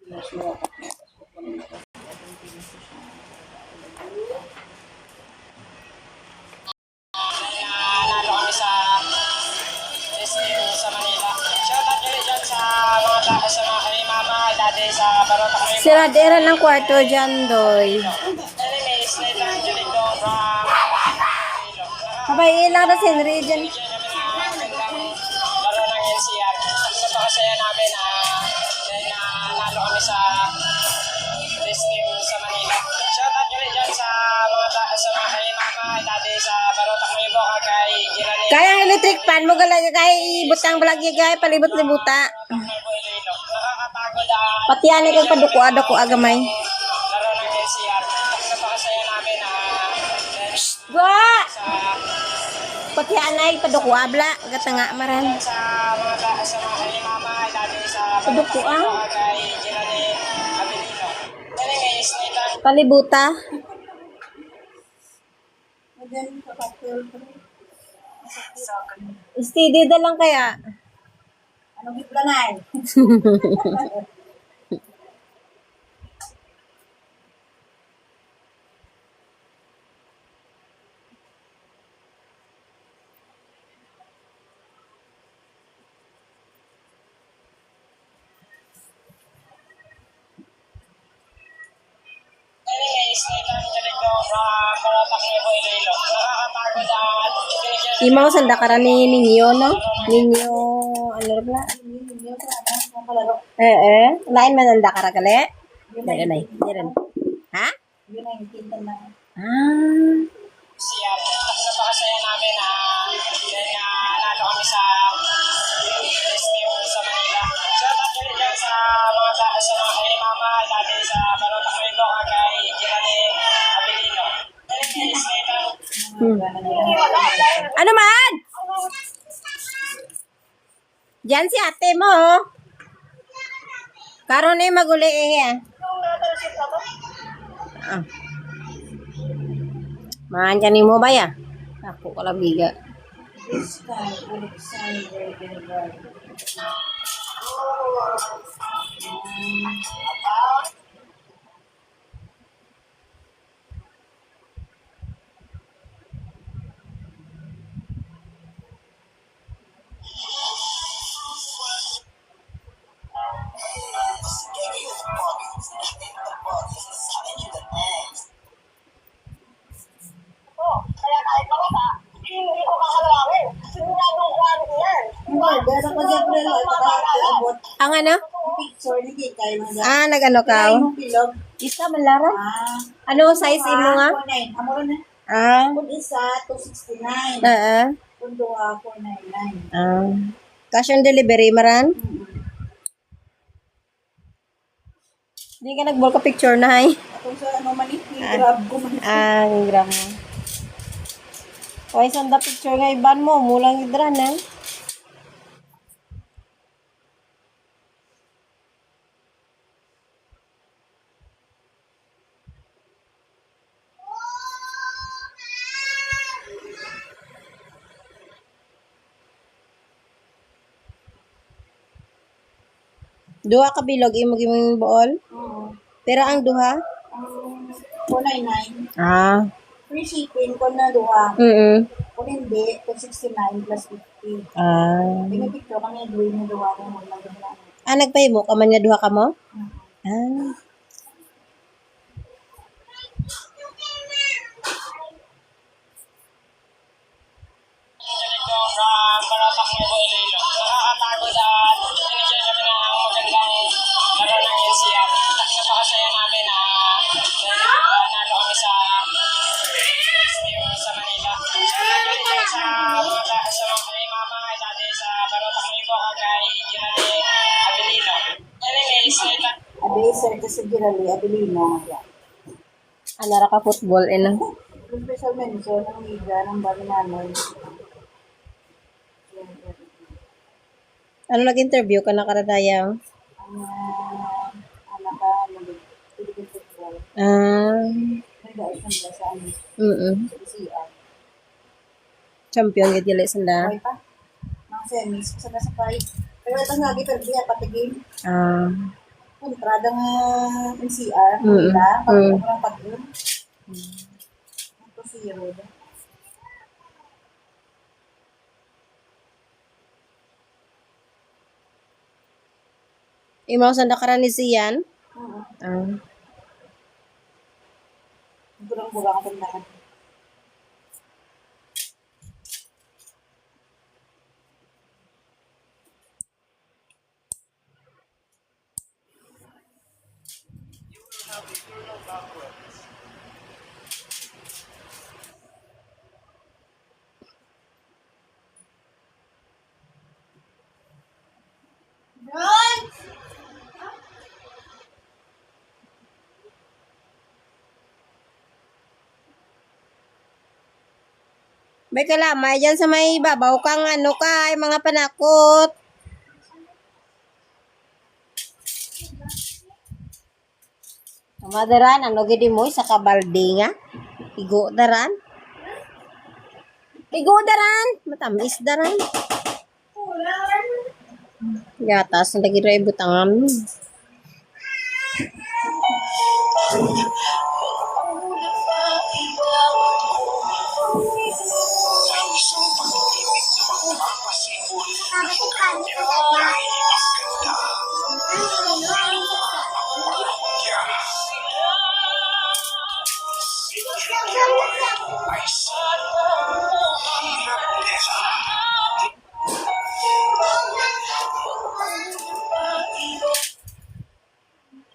Nalo kami sa testing sa Manila. Shoutout kayo dyan sa mga tao sa mga kay mama, dati sa Barota kayo. Siradera ng kwarto dyan, Doy. Anyways, later ang galing doon from Kabay ilang na Henry dyan. laro ng NCR. Napakasaya namin dahil nalo kami sa testing sa Manila. Shoutout kayo dyan sa mga tao sa mga kay mama, dati sa Barota kayo po, kay Girani. Kaya ang electric fan mo gala kay ibutang balagi kay palibot-libuta. Nakakapagod Pati yan kag paduko agamay. laro ng NCR. Napakasaya namin Wa! sa Pati anay paduko abla gatanga maran. sa mga sa mga kay mama, dati sa Paduko ah. kay Girani Abilino. Anyways, later Palibuta. Steady da lang kaya. Anong giplanay? Anyways, later ang galing doon from Barota kayo po, Iloilo. Nakakapagod binigyan Imaw sanda kara ni Ninyo no? Ninyo ano ba? Lain man anda kara kale. Dai nay. Diren. Ha? Yun ang tinta na. Ah. siya. Napakasaya namin dahil nalo kami sa testing sa Manila. Shoutout kayo dyan sa mga sa mga kay mama, dati sa Barota kayo po, kay Girani Abilino. Anyways, later Ano man? Diyan si ate mo. Oh. Karon ni maguli eh. Ah. Manjan mo ba ya? Ako kalabiga. This time, Alexander Gilbert. Dara ko dyan pero ipakaabot. Ang ano? Picture ni Kikay mo dyan. Ah, nagano ka? Yung pilog. Isa malara? Ah. Ano size imo nga? 49. Amo rin na. Ah. Kung isa, 269. Kung duha, 499. Ah. Cash on delivery maran? Hindi ka nag-bulk ka picture na hay. Kung sa ano man grab ko man. Ah, gram mo. Oy, sanda picture nga iban mo, mulang idra na. Duha ka bilog imo gimong buol. Oo. Pero ang duha? 499. Ah. Free shipping kung na duha. Kung hindi, 269 plus 50. Ah. Pinipicture kami yung doing na duha ng mga duha. Ah, nagpahimo ka man nga duha ka mo? Ah. galing doon from Barota kayo po, Iloilo. Nakakapagod binigyan kami ng magandang laro ng NCR. Napakasaya namin dahil nalo kami sa testing sa Manila. Shoutout kayo dyan sa mga kay mama, dati sa Barota kayo po, kay Girani Abilino. Anyways, later Abi, sir, kasi Girali, Abilino. Ano ra ka football ina? Yung special mention ng liga ng bago namin. Ano nag-interview ka na karadaya? Ang anak ka, Philippine football. Ah. Nag-daos nila sa ano, sa PCI. Champion gid dili sanda. Okay pa? Mga semis, sa nasa fight. Pero ito nga, gitar diya, pati game. Ah. entrada nga NCR, Mm. wala. Pag Mm. sobrang pag-un. Ito si Road. Imaw sa nakaraan ni Sian. Oo. Burang-burang ako na. May kalamay dyan sa may babaw kang ano kay mga panakot. Madaran, ano gidi mo sa kabalde nga? Igo daran? Igo daran? Matamis daran? Gatas, lagi rin butangan.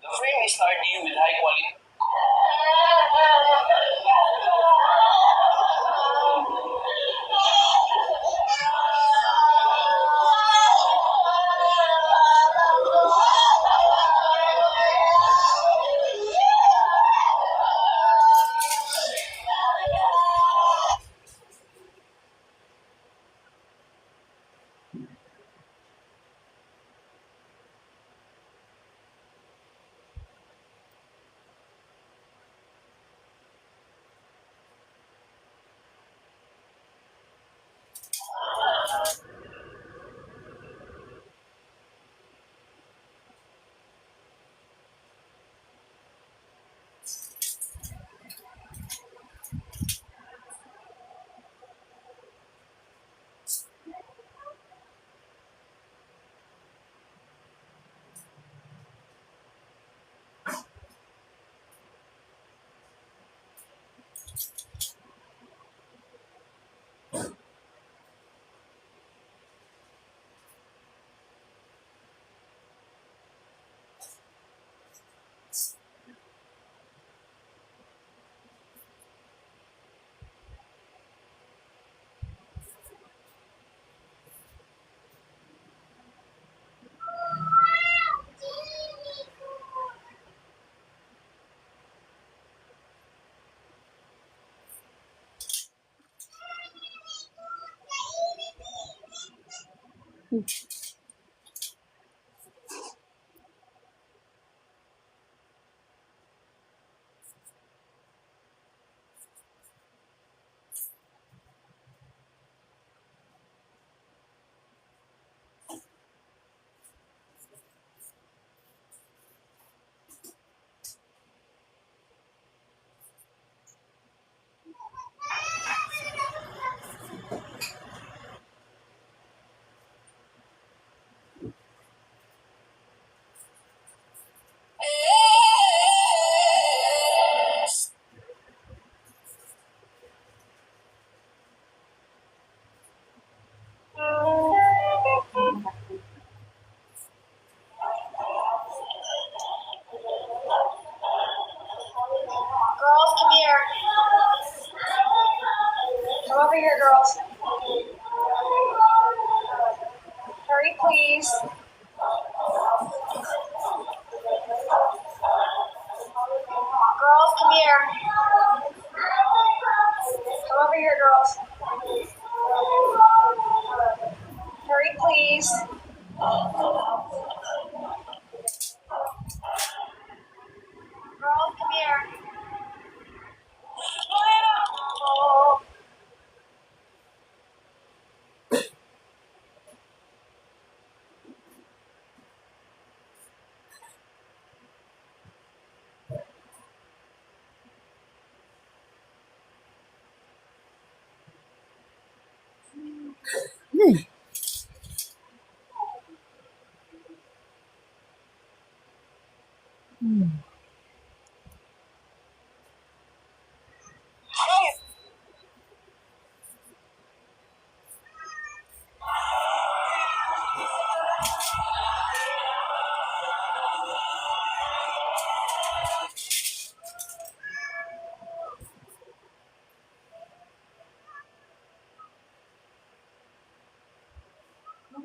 The frame is sturdy with high quality. Girls, come here. Come over here, girls. Hurry, please. Girls, come here. Come over here, girls. Hurry, please. Girls, come here.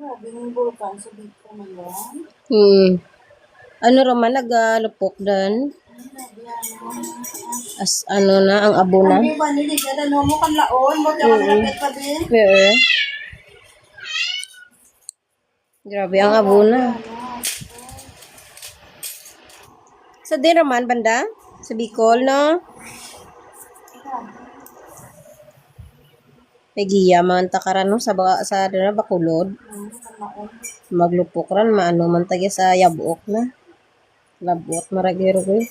Grabe yung vulkan sa dito ngayon. Ano raman nagalupok dan? As ano na ang abo na? Ano ba nila? Ano mo kan laon? Mo ka malapit pa din? Yeah. Grabe ang abo na. Sa din raman banda? Sa Bicol, no? May giya man takaran no sa na Bacolod. Maglupok ran maano man tagi sa Yabuok na. Labot maragiro ko.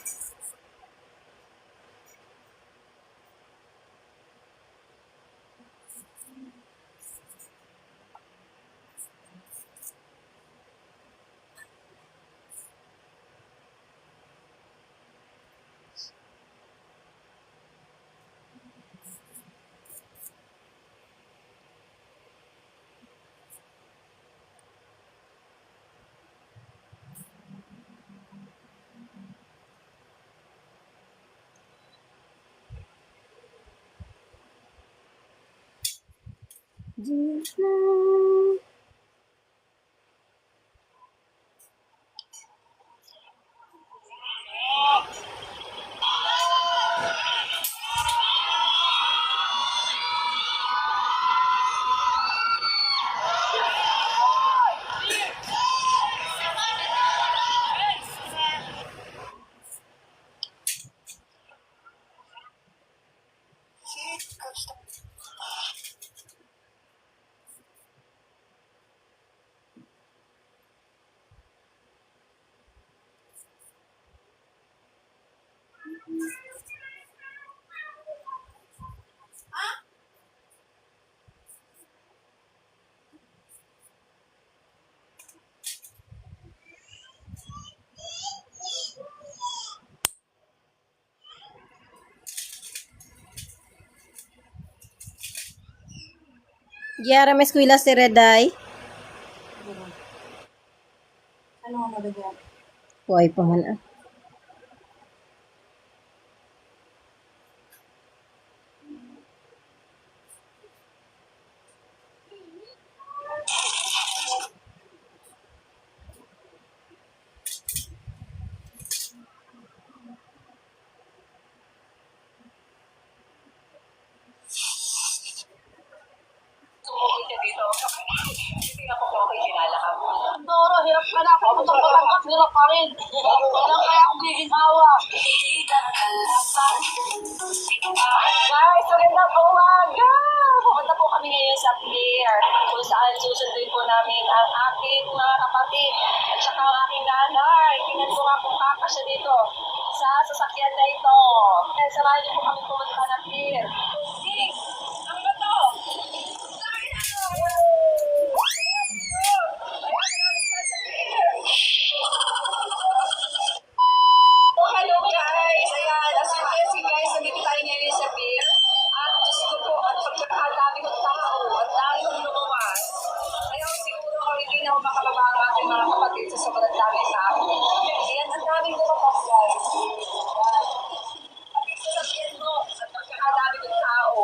Giara may eskwela si Reday. Ano ang nabigyan? Huwag pa man ah. Doro, hirap ka na ako. Putok ko lang kasi hirap pa rin. Walang kaya akong giginhawa. Guys, magandang umaga! Pupunta po kami ngayon sa Blair, kung saan susundin po namin ang aking mga kapatid at saka ang aking nanay. Tingnan ko nga kung kakasya dito sa sasakyan na ito. Kaya samahan niyo po kami pumunta ng Blair. Sis, ano ba to? Oh, hello guys! Ayan, as you can see guys, nandito tayo ngayon sa beer. At Diyos ko po, at pagkakadami ng tao, at dami ng lumawas. Kaya siguro hindi na ako makababa ang ating mga kapatid sa sobrang dami tao. Ayan, ang daming lumawas guys. Ayan. At ito sabihin mo, at pagkakadami ng tao.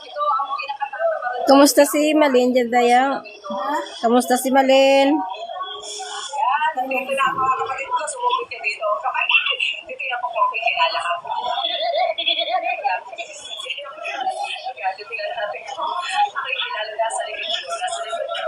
Ito ang pinakatatabaran. Kamusta si Malin dyan dayang? Kamusta si Malin? Yan, dito na ako mga kapatid ko, sumubit ka dito. Kapag dito na ako kung kilala ka. Kaya titingnan natin kung ako kilala na sa likod ko. Nasa likod ko.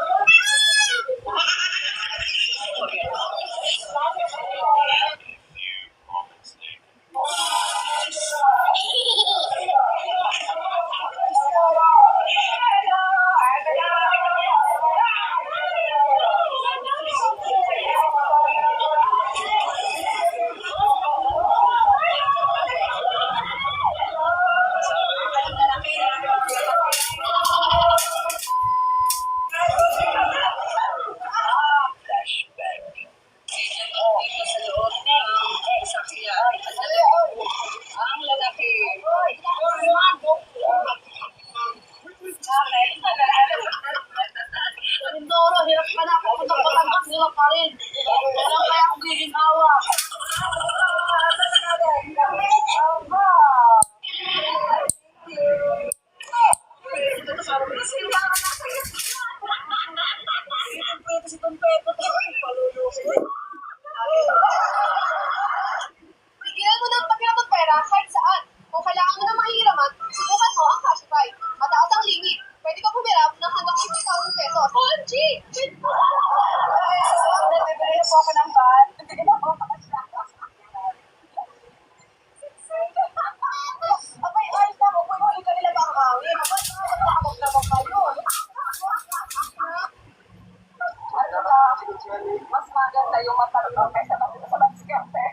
tayo matalino kaysa sa maskerte.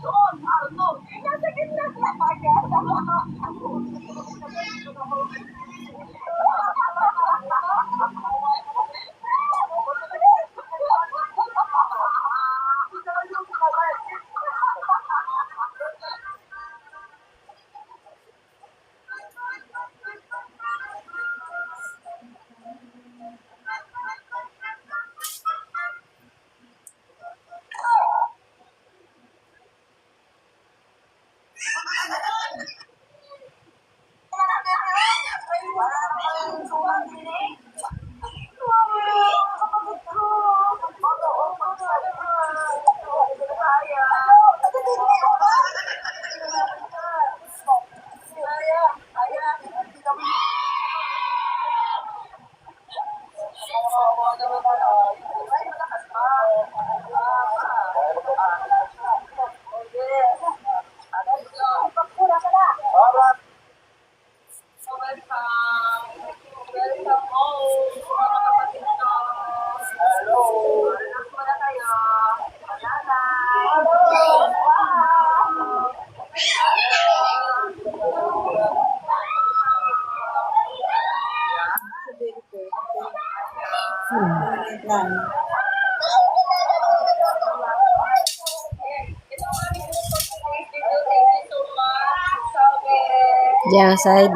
Doon, Arnold, nasa gitna na agad. Lang. Diyan side.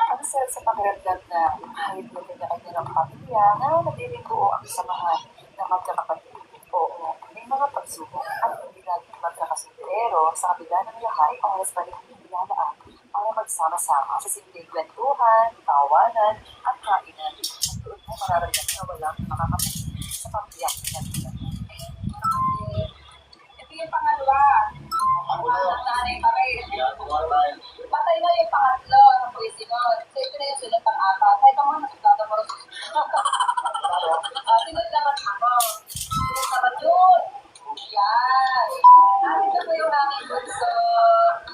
Ang sarap sa pakiramdam na kahit may kanya-kanya ng pamilya na nalilingkuo ang samahan ng magkakapatid. Oo, may mga pagsubok at hindi laging magkakasunod. Pero sa kabila ng lahat, oras pa rin hinihilaan para magsama-sama sa simpleng kwentuhan, tawanan, at kainan. At doon mo mararamdaman na walang makakapit sa pamilya pinagbilan. Ito yung pangalawa. Nanay pa rin. Patay na yung pangatlo ng puisinod. So, ito na yung sunod pang-apat. Kahit ang mga nasuglado mo rin. Sunod naman ako. Sunod naman yun. Yan. Nandito po yung aming bunso.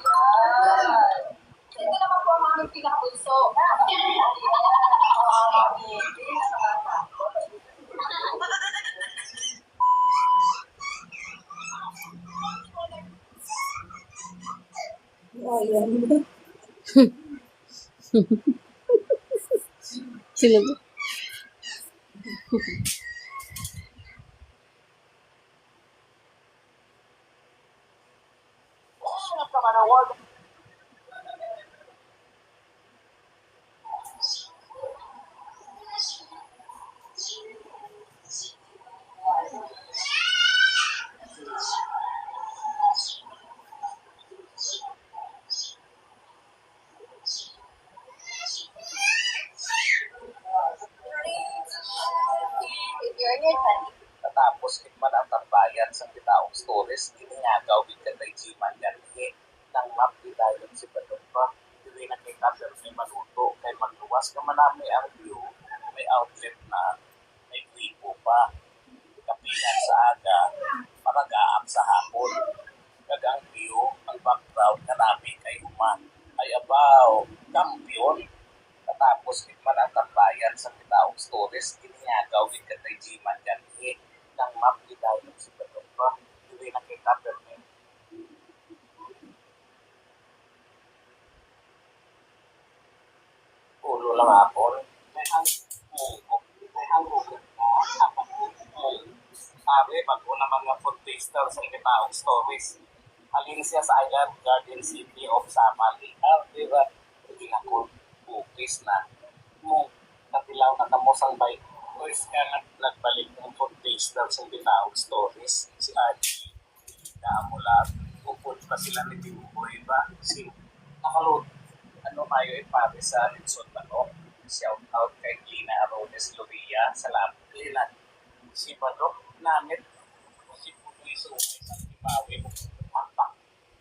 Yan. So, ito naman po ang aming pinakabunso. Ang aming pinakabata. Oh, yan. Sino to? If you're in your 20s, Natapos tikman ang tambayan sa Bitaong Stores, ininagaw bigyan kay Jiman Garnier ng map di dayon si Badumba. Dili na kay Kapel may maluto, kay magluwas ka manami ang view, may outlet na, may gripo pa. Kapilan sa aga, maragaam sa hapon. Kagang view, ang background kanami kay Uma. Ay abaw, kampiyon. Natapos tikman ang tambayan sa Bitaong Stores, ininagaw bigyan kay Jiman Garnier ng map di dayon si Badumba. Dili na kay Kapel may ulo lang ako. May hangugan na, apat sabi, pag una mga food taster sa Bitaong Stories. Halin siya sa Island Garden City of Samal. Di ba? Hindi na ko, bukis na. Nung natilaw na kamosang bike, pues ka nagbalik ng food taster sa Bitaong Stories. Si Archie, naamulat, upod pa sila ni Timboy ba? Si nakalot. Ano kayo pare sa Linson Manok? Shout out kay Gina Arones Loria. Salamat. Lilan. Si Badok Namit. Si Putoy Sumay sa Timawi. Pakpak.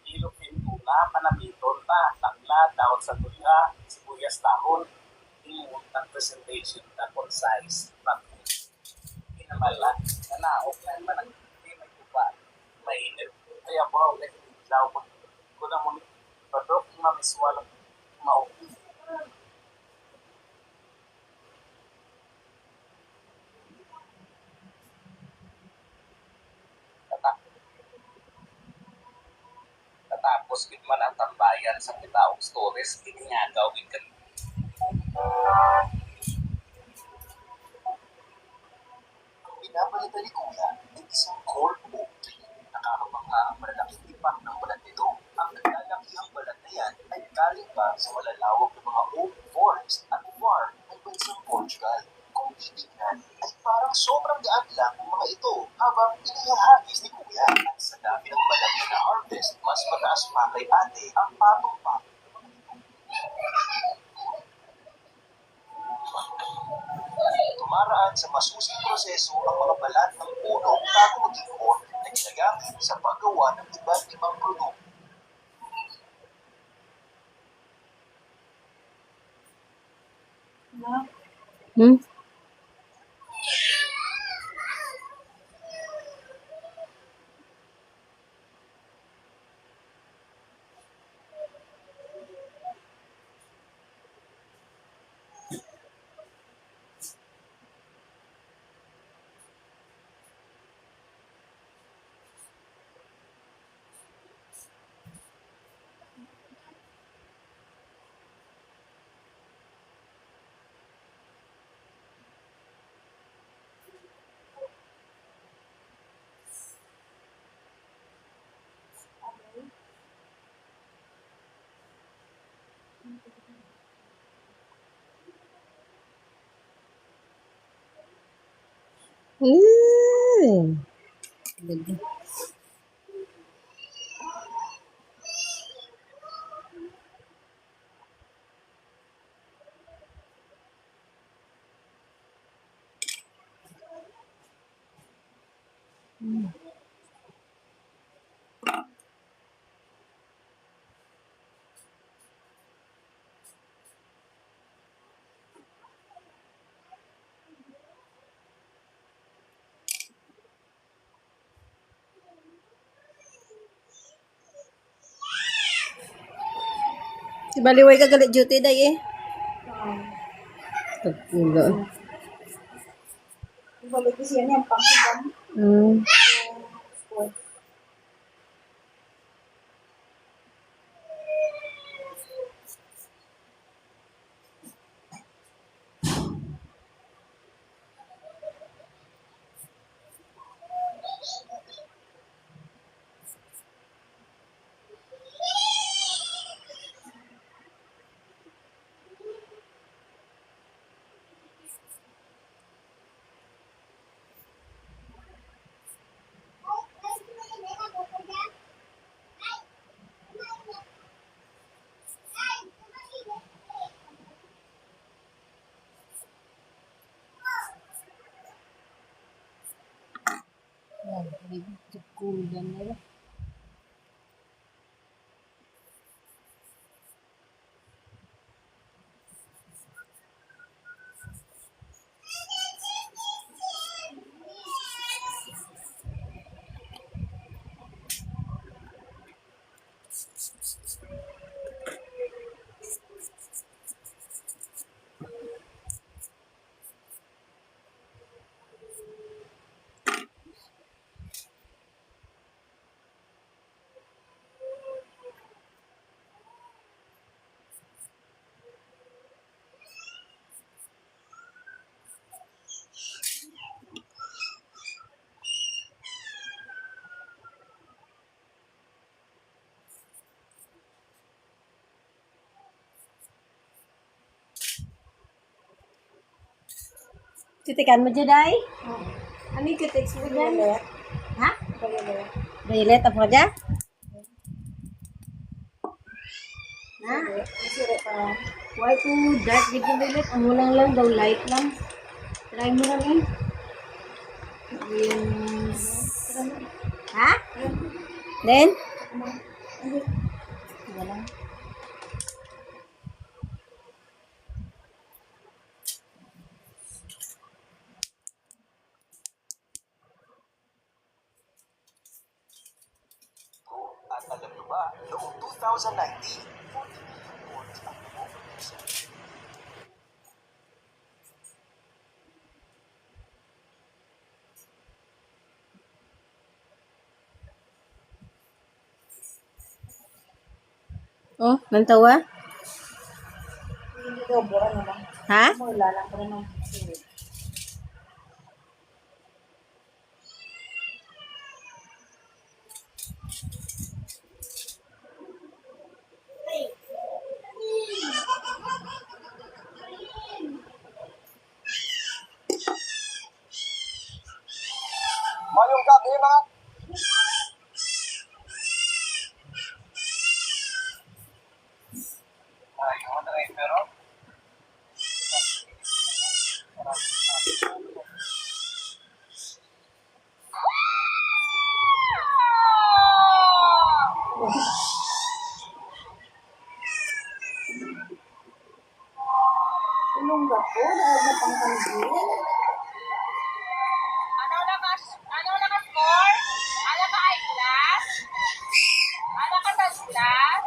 Ilupin tuna. Panamiton ta. Takla. Daon sa tula. Sibuyas dahon. Imut ng presentation na concise. Pakpak. Pinamala. Nanaok na naman ang hindi may tupa. mainit. Kaya po, daw ko na muna. Pero kung mamiswala, maupo. Natapos gid man ang tambayan sa kitaong stories, hindi nga gawin ka. Ang binabalita ni Kuya ay isang cold oak tree. Nakakabangga ang malalaking impact ng balat nito. Ang naglalakihang balat na yan ay galing pa sa malalawak ng mga oak forest at farm ng bansang Portugal. Kung titignan, ay parang sobrang gaan lang ang mga ito habang inihahagis ni Kuya. At sa dami ng balat na na-harvest, mas mataas pa kay ate ang patong-patong. Tumaraan sa masusing proseso ang mga balat ng puno bago maging corn na ginagamit sa paggawa ng iba't ibang produkto. Na? Hmm? Ganda. Si Baliway ka galit duty day eh. Tagpulo. Ibalik ko siya niyan, pang-ibang. Hmm. Sport. Titikan mo dyan ay? Ano yung kitiks mo dyan? Violet. Ha? Violet. Violet apa dyan? Ha? Masira pa. Why to dark with the violet? Ang ulang lang daw, light lang. Try mo lang eh. Ha? Then? Wala. bumaba noong 2019. 42 ang Oh, nantawa? Hindi daw, buwan na lang. Ha? Wala lang ko naman. Mayong gabi mga pero Tulong ako, dahil na pang kanil. Ano na ka score? Ano ka high class? Ano ka first class?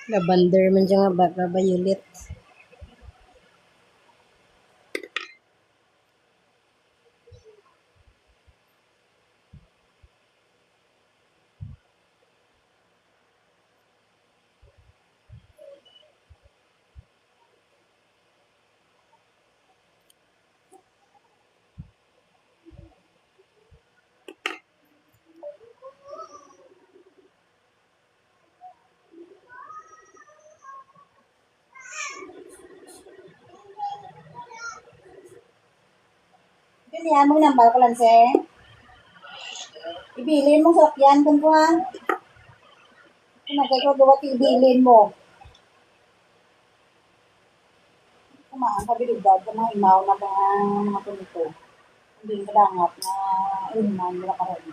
Lavender man dyan nga ba? Violet. Ganyan mo nambal ko lang, se. Ibilin mo sa sakyan kung ko, ha? Kung nagkakagawa, ibilin mo. Kumaan ka bilugad ka mga imaw na mga punito. Hindi ka langat na inuman nila karoon.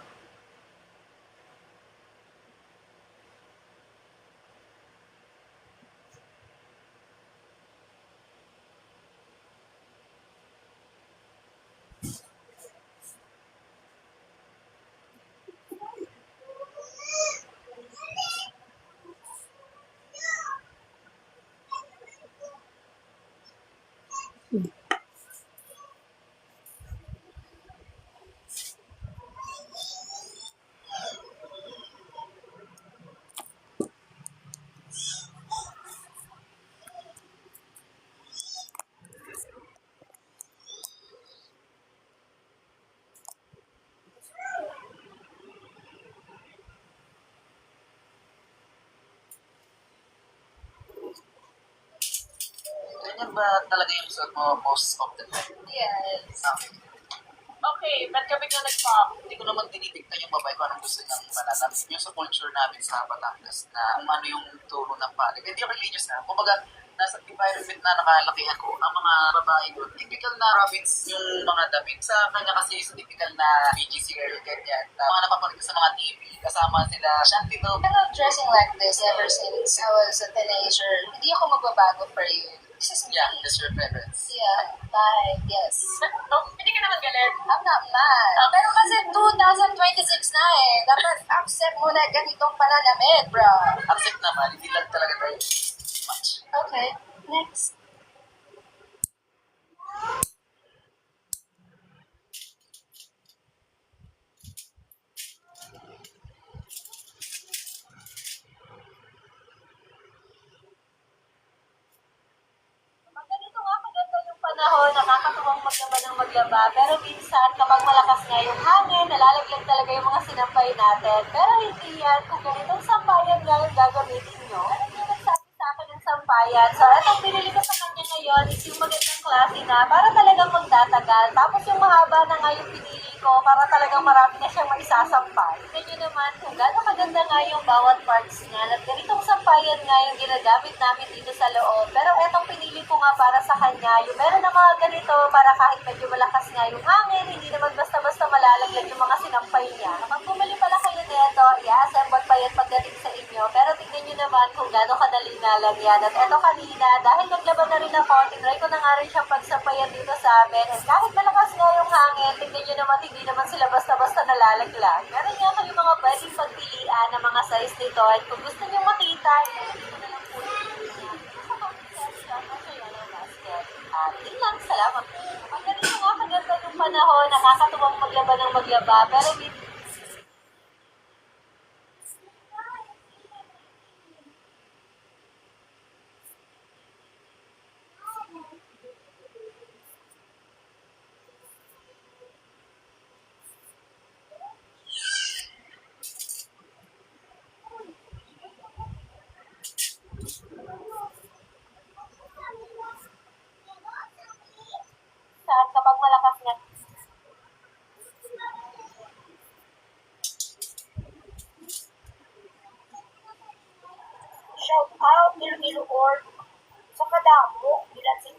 Ganyan ba talaga yung suot mo most of the time? Yes. Okay, ba't ka bigla nag-pop? Hindi ko naman tinitignan yung babae kung anong gusto niyang mananap. Yung sa culture namin sa Batangas na kung ano yung turo ng pali. Hindi yung religious na. Kumbaga, nasa environment na nakalakihan ko, ang mga babae doon, typical na province yung mga damit. Sa kanya kasi is typical na BGC girl, ganyan. Na mga napapanood ko sa mga TV, kasama sila Shanty to. I love dressing like this ever since I was a teenager. Hindi ako magbabago for you. This is me. Yeah, that's your preference. Yeah, bye. Yes. Hindi ka naman galit. I'm not mad. Pero kasi 2026 na eh. Dapat accept mo na ganitong pananamit, bro. Accept naman, hindi lang talaga tayo much. Okay, next. Pag ganito nga, maganda yung panahon, nakakatuwang maglaba ng maglaba. Pero minsan, kapag malakas nga yung hangin, nalalaglag talaga yung mga sinampay natin. Pero hindi yan. Kung ganitong sampayan nga yung gagamitin nyo, ano yung nagsabi sa akin ng sampayan? So, itong pinili ko sa kanya ngayon is yung magandang klase na para talagang magtatagal. Tapos yung mahaba na nga yung pinili ko para talagang marami na siyang maisasampay. Tignan nyo naman kung gano'ng maganda nga yung bawat parts niya. At ganitong sampayan nga yung ginagamit namin dito sa loob. Pero etong pinili ko nga para sa kanya, yung meron na mga ganito para kahit medyo malakas nga yung hangin, hindi naman basta-basta malalaglag yung mga sinampay niya. Kapag bumili pala kayo nito, i-assemble pa yan pagdating sa inyo. Pero tignan nyo naman kung gano'ng kadali nalagyan. At eto kanina, dahil naglaban na rin ako, tinry ko na nga rin siyang pagsampayan dito sa amin. And kahit malakas nga yung hangin, tignan nyo naman, hindi naman sila basta-basta nalalaglag. Meron nga kayo mga pwedeng pagpilian ng mga size nito. At kung gusto nyo makita, dito na lang po yung sa comment section o sa yellow basket. At yun lang, salamat po. Kapag ganito nga kaganda yung panahon, nakakatuwang maglaba ng maglaba, pero minsan kapag malakas nga shout out Iloilo or sa kadamo ilan si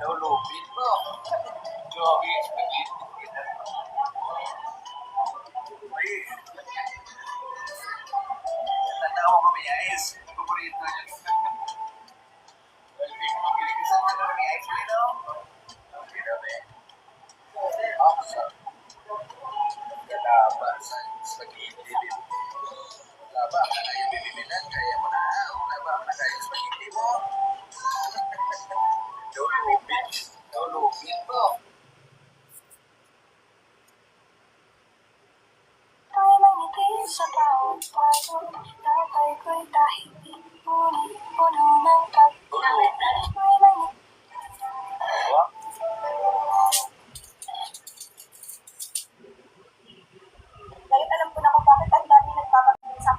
Naulupin mo. Grabe, spaghetti. Ay, tanda ko kami, guys. Paborito niya. Pagkilikisan ka na kami, guys. Ano? Okay na ba? Awesome. Kalaba sa spaghetti. Laba ka na yung bibiminan. Kaya mo na. Laba ka na kayo spaghetti mo. Naulupin. Naulupin mo. Ay mangiti sa bawat paso, tatay ko'y tahimik, ngunit puno ng pag-awit. Ay mangiti. Dahil alam ko na kung bakit ang dami nagpapagod sa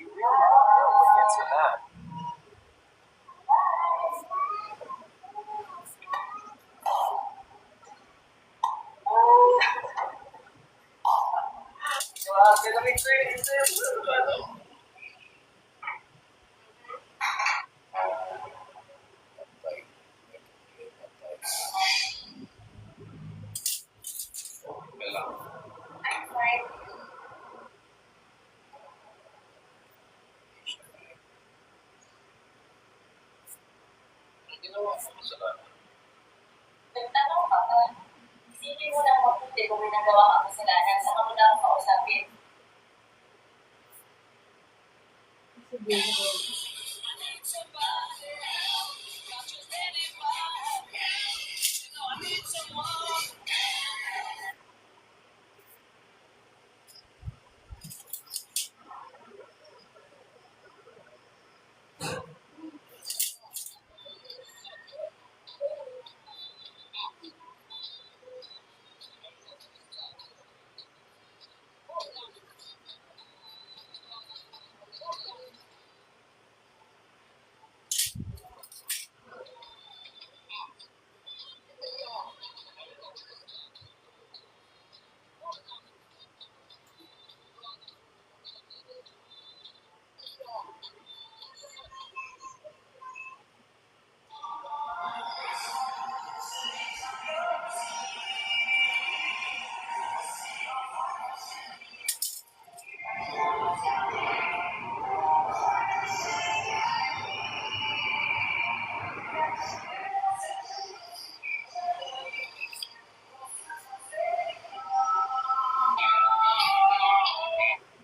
You really know what gets you mad. Nagtanong ka ba? Isipin mo lang mabuti kung may nagawa ka kasalanan sa kamulang kausapin. Sige.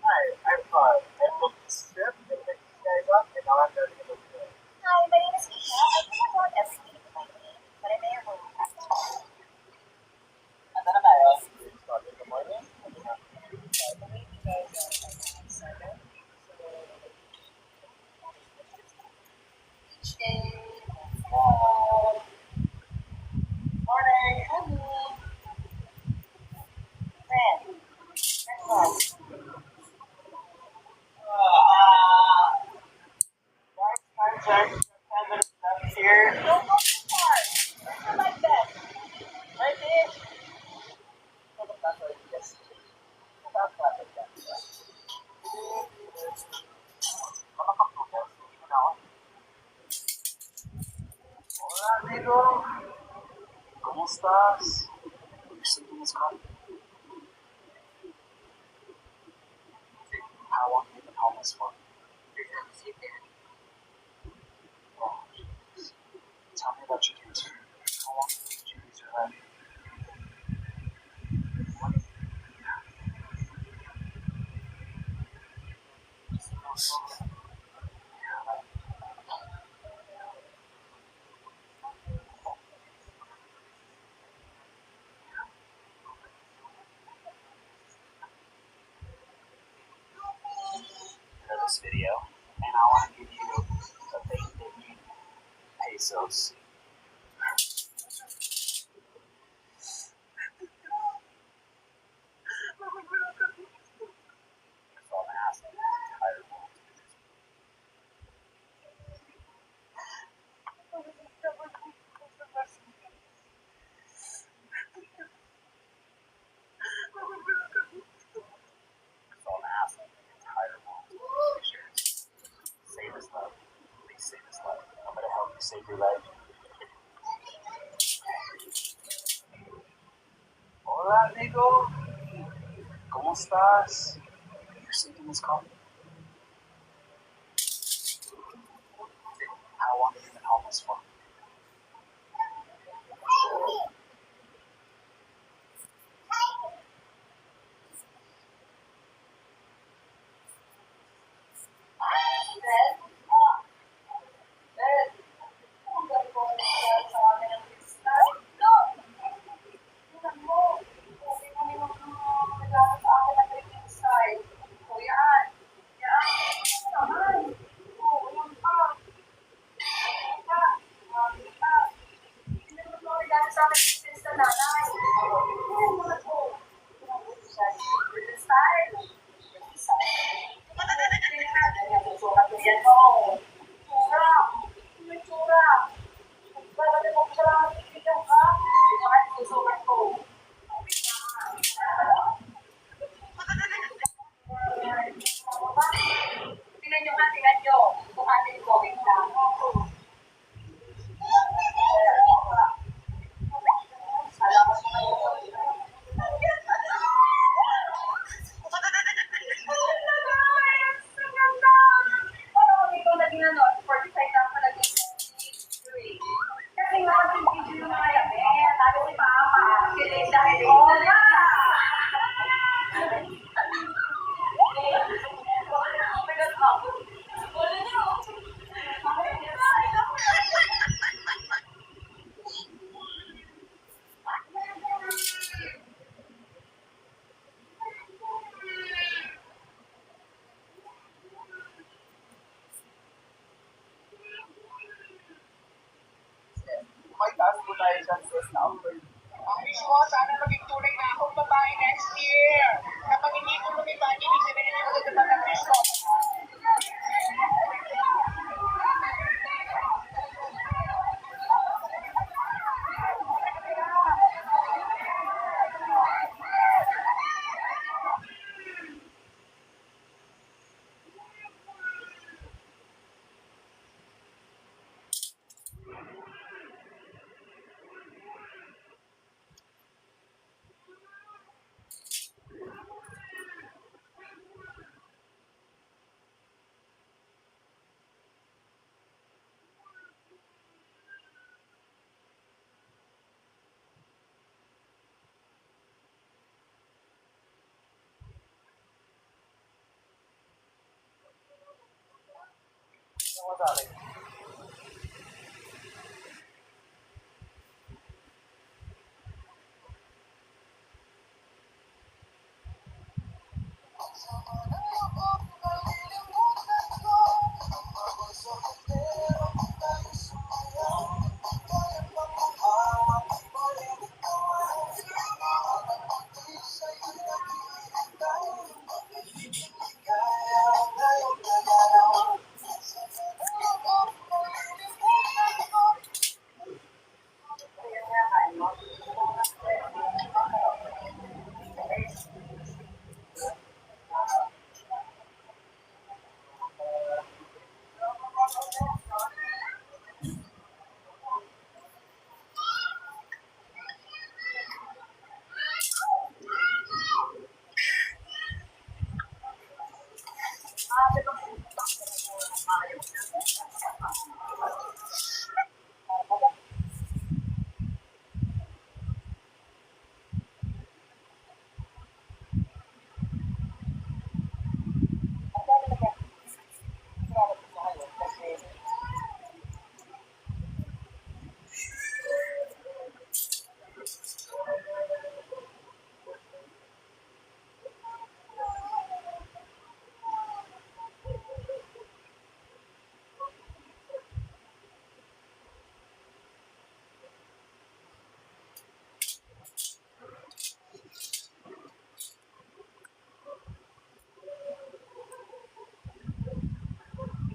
Hi, I'm fine. I booked this trip to pick you guys up, and now I'm ready to go to it. Hi, my name is Isha. I think I brought everything into my name, but I may have overpacked. Ando na tayo? Start in the morning. Each day. Morning! Friend. Friend what? Guys, time check. 10 minutes left here. Don't go too far. Where's your life vest? Right here. That's what it is. That's what it is. Hola, amigo. ¿Cómo estás? Your symptoms come. How long have you been homeless for? Oh, jeez. Tell me about your cancer. How long did you lose your life? For this video, and I want to give you a big 50 pesos. That's all I'm asking. Entire world. That's all I'm asking. Entire world. Save his life. Please save his life. I'm gonna help you save your life. Hola, amigo. ¿Cómo estás? Your symptoms come. How long have you been homeless for? tayo dyan sis na award. Ang wish ko, sana maging tunay na akong babae next year. Kapag hindi ko lumipad, ibig sabihin hindi ko natupad ang wish ko. Ano ko sa akin?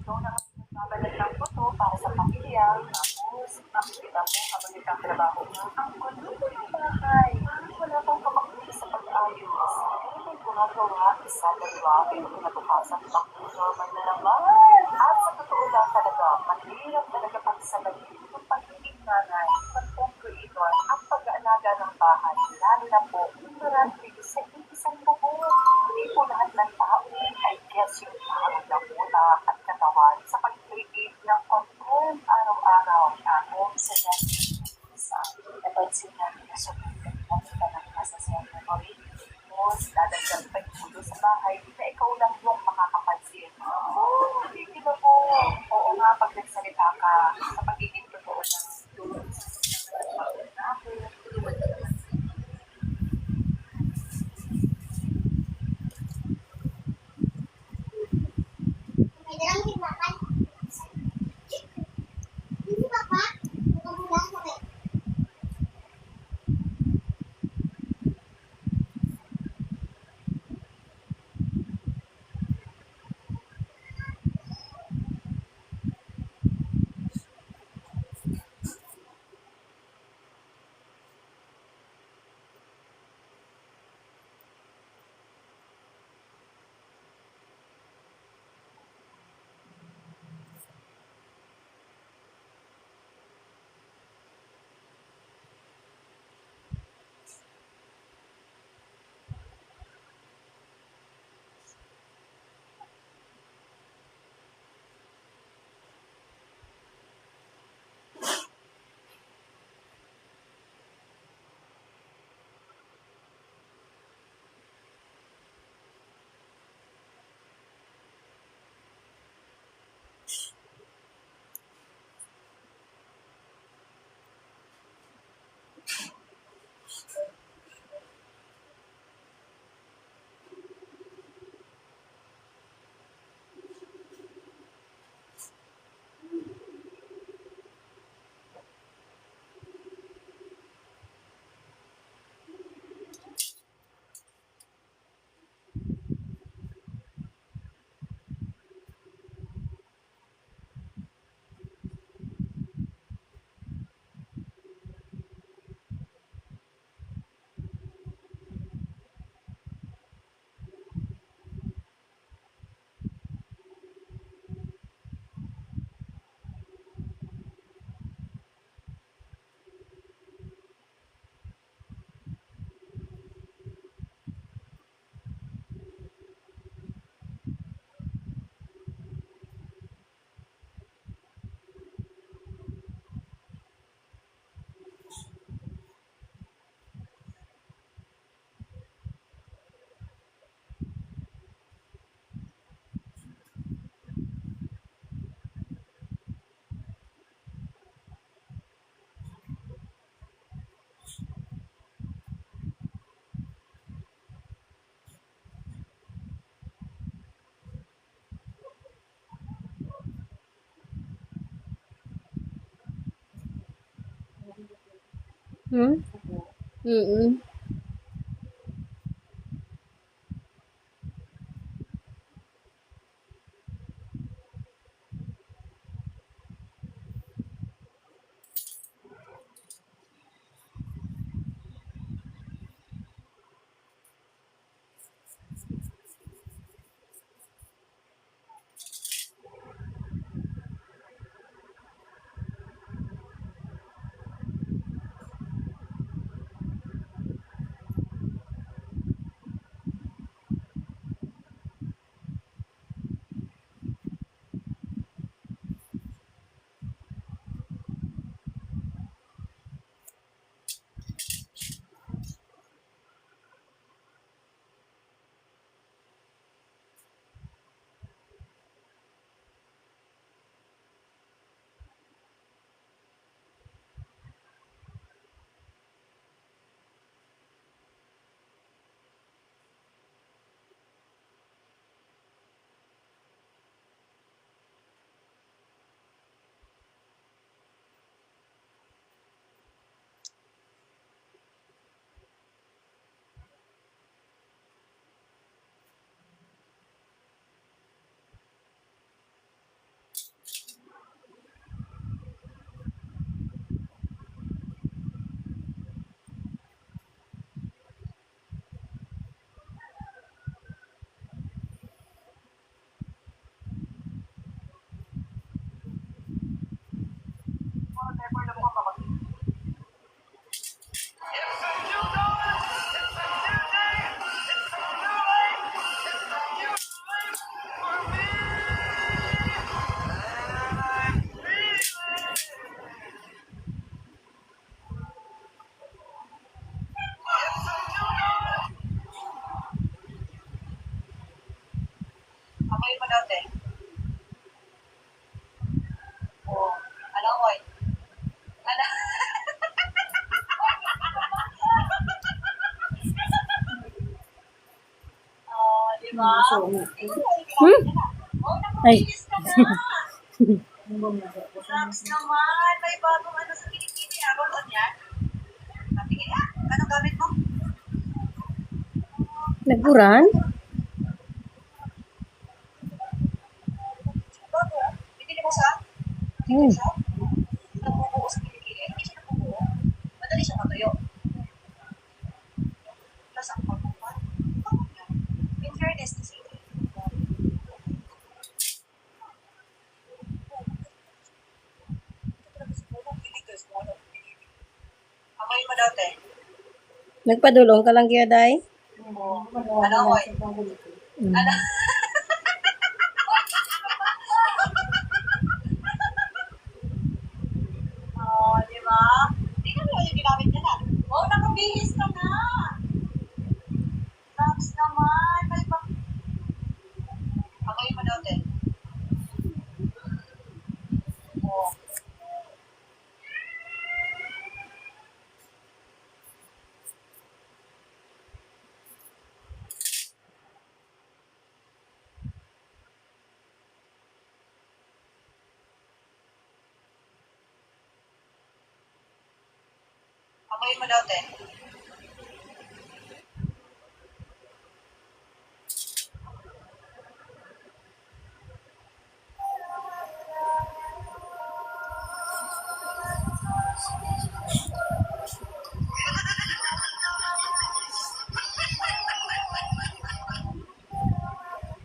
Ikaw na kasi nagbabalat ng photo para sa pamilya. Tapos, makikita mo habang nagkatrabaho mo. Ang gulo ng bahay. Wala kang kapakulit sa pag-ayos. Kaya may gumagawa, isa, dalawa, pero pinatukasan pang normal na naman. At sa totoo lang talaga, mahirap talaga pagsabayin yung pagiging nanay, pag-home creator, ang pag-aalaga ng bahay. Lalo na po, durante sa isang bubong. Hindi po lahat ng tao ay gets yung parang utak at katawan sa pag-create ng content araw-araw. Ako sa dati sa napansin namin na sobrang nakita ng nasa sa memory. Tapos, dadagdag pa yung mundo sa bahay na ikaw lang yung makakapansin. Oh, hindi na po. Oo nga, pag nagsalita ka sa pagiging totoo ng tulong sa natin, Hmm? Mm. Amoy mo daw, te. Oo. Ano, oy? Ano? Oh, di ba? Hmm? Ay. Drugs naman. May bagong ano sa kilikili. Araw on yan. Patingin nga. Anong gamit mo? Nagburan? Bago. Binili mo sa? Hmm. Shop? Nabubuo sa kilikili. Hindi siya nabubuo. Madali siya matuyo. Plus ang pagpupan. In fairness kasi. Amoy mo daw, te. Nagpadulong ka lang kaya, day? Ano, oy? Ano? Oh, di ba? Tingnan mo yung ginamit niya na. Oh, nakabihis ka na. Drugs naman. May ba? Amoy mo daw, te. Oh. Amoy mo daw, te.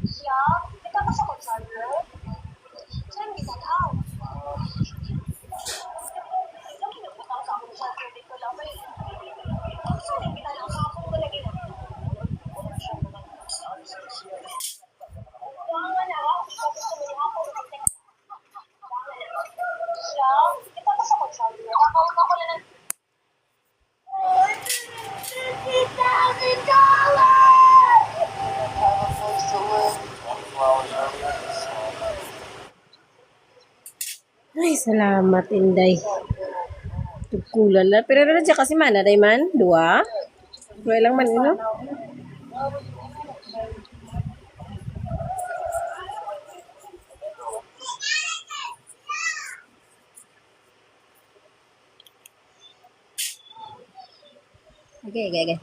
Siya? Kita ka sa consultant? Saan kita daw? Lagi na po sa akong consultant dito lang ba eh. Saan kita lang sa akong malagi na? Kaya na, gusto mo yung ako siya? Kita ka sa consultant? Nakakawag ako na ng Ay, salamat, Inday. Tugkulan na. Pero na siya kasi mana, day man? Dua? Dua lang man, ino? Okay, okay, okay.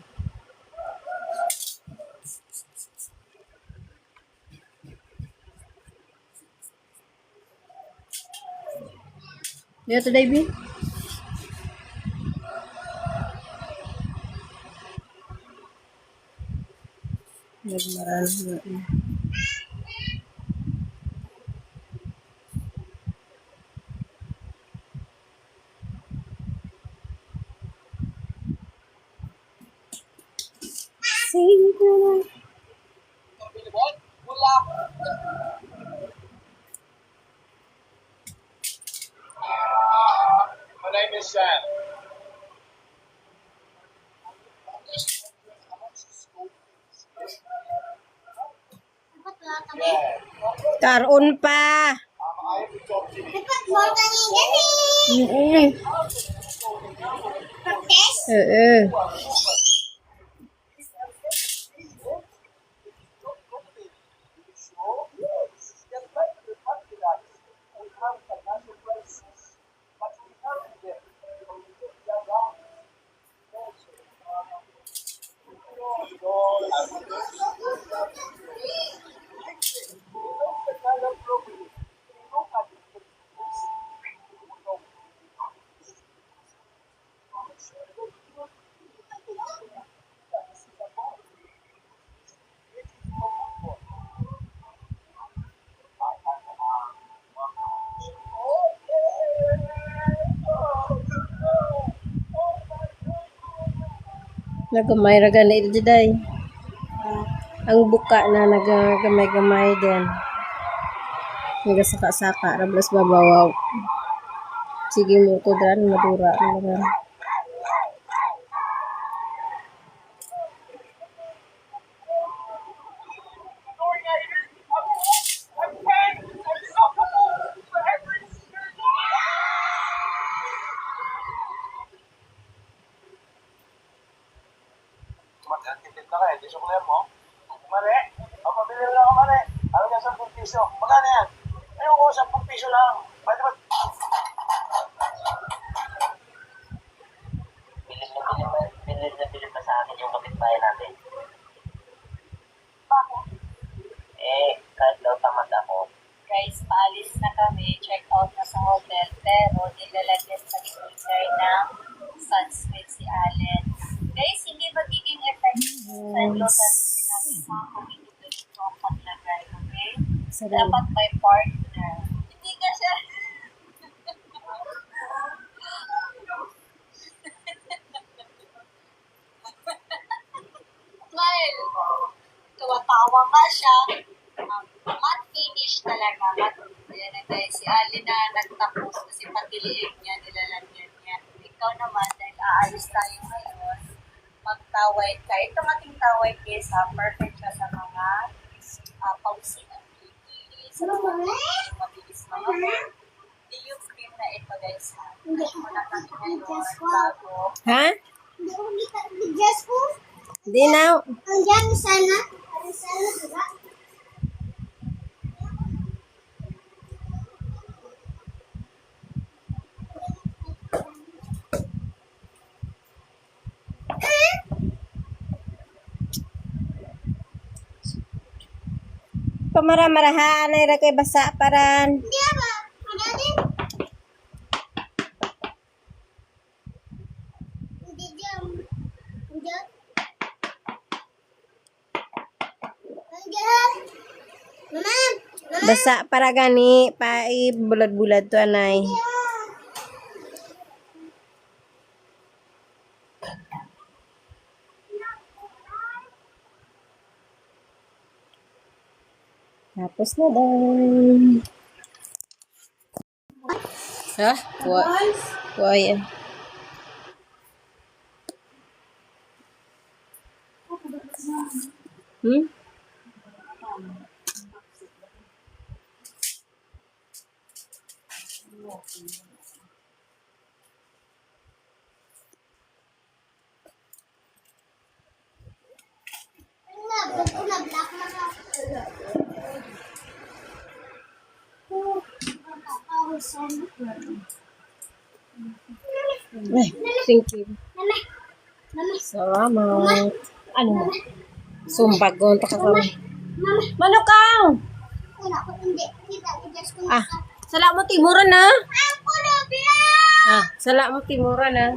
Dito today, B? Nagmaran na. Sing ko. My name is Sam. Karon pa. Mm. Oo. Nagamay ra gani ito day. Ang buka na nagamay-gamay din. Nagasaka-saka rablas babawaw. Sige mo ko dran madura na. Magkakitid na kayo. Di suklihan mo. Mali. Ang pabili lang ako, mali. Ano yan, 10 piso. Magkano yan? Ayun ko, 10 piso lang. Pwede ba? Pilit na sa akin yung kapitbahay natin. Kahit daw tamad ako. Guys, paalis na kami, check out na sa hotel, pero nilalagyan sa freezer ng sunscreen si Allen. Guys, hindi magiging effective sa losan sinabi ko kung hindi ganito ang paglagay, okay? Dapat may partner. Hindi ka siya. Smile. Tuwatawa nga siya. Matte finish talaga. Ayan na guys, si Ali na nagtapos kasi pagdiliig niya, nilalagyan niya. Ikaw naman, dahil aalis tayo ngayon, magtaway ka. Ito mating taway case ha, perfect siya sa mga pausin ang kikilis, sa mga mabilis mga yung cream na ito guys ha. Hindi mo na kami ngayon bago. Ha? Hindi ko mag-dress ko. Di na. Hanggang sana. Sana diba? Pamara-marahaan ay ra kay basa paran. Hindi ba? Ano din? Hindi dyan. Hanggang. Hanggang. Mama! Basa para gani pa bulad-bulad to anay. Tapos na daw. Ha? Kuha yan. Hmm? Black na ka. Ay, thank you. Mama! Salamat. Ano mo? Sumpag ko ka sa Manukang! Ah, sala mo timuran na. Ah, sala mo timuran na.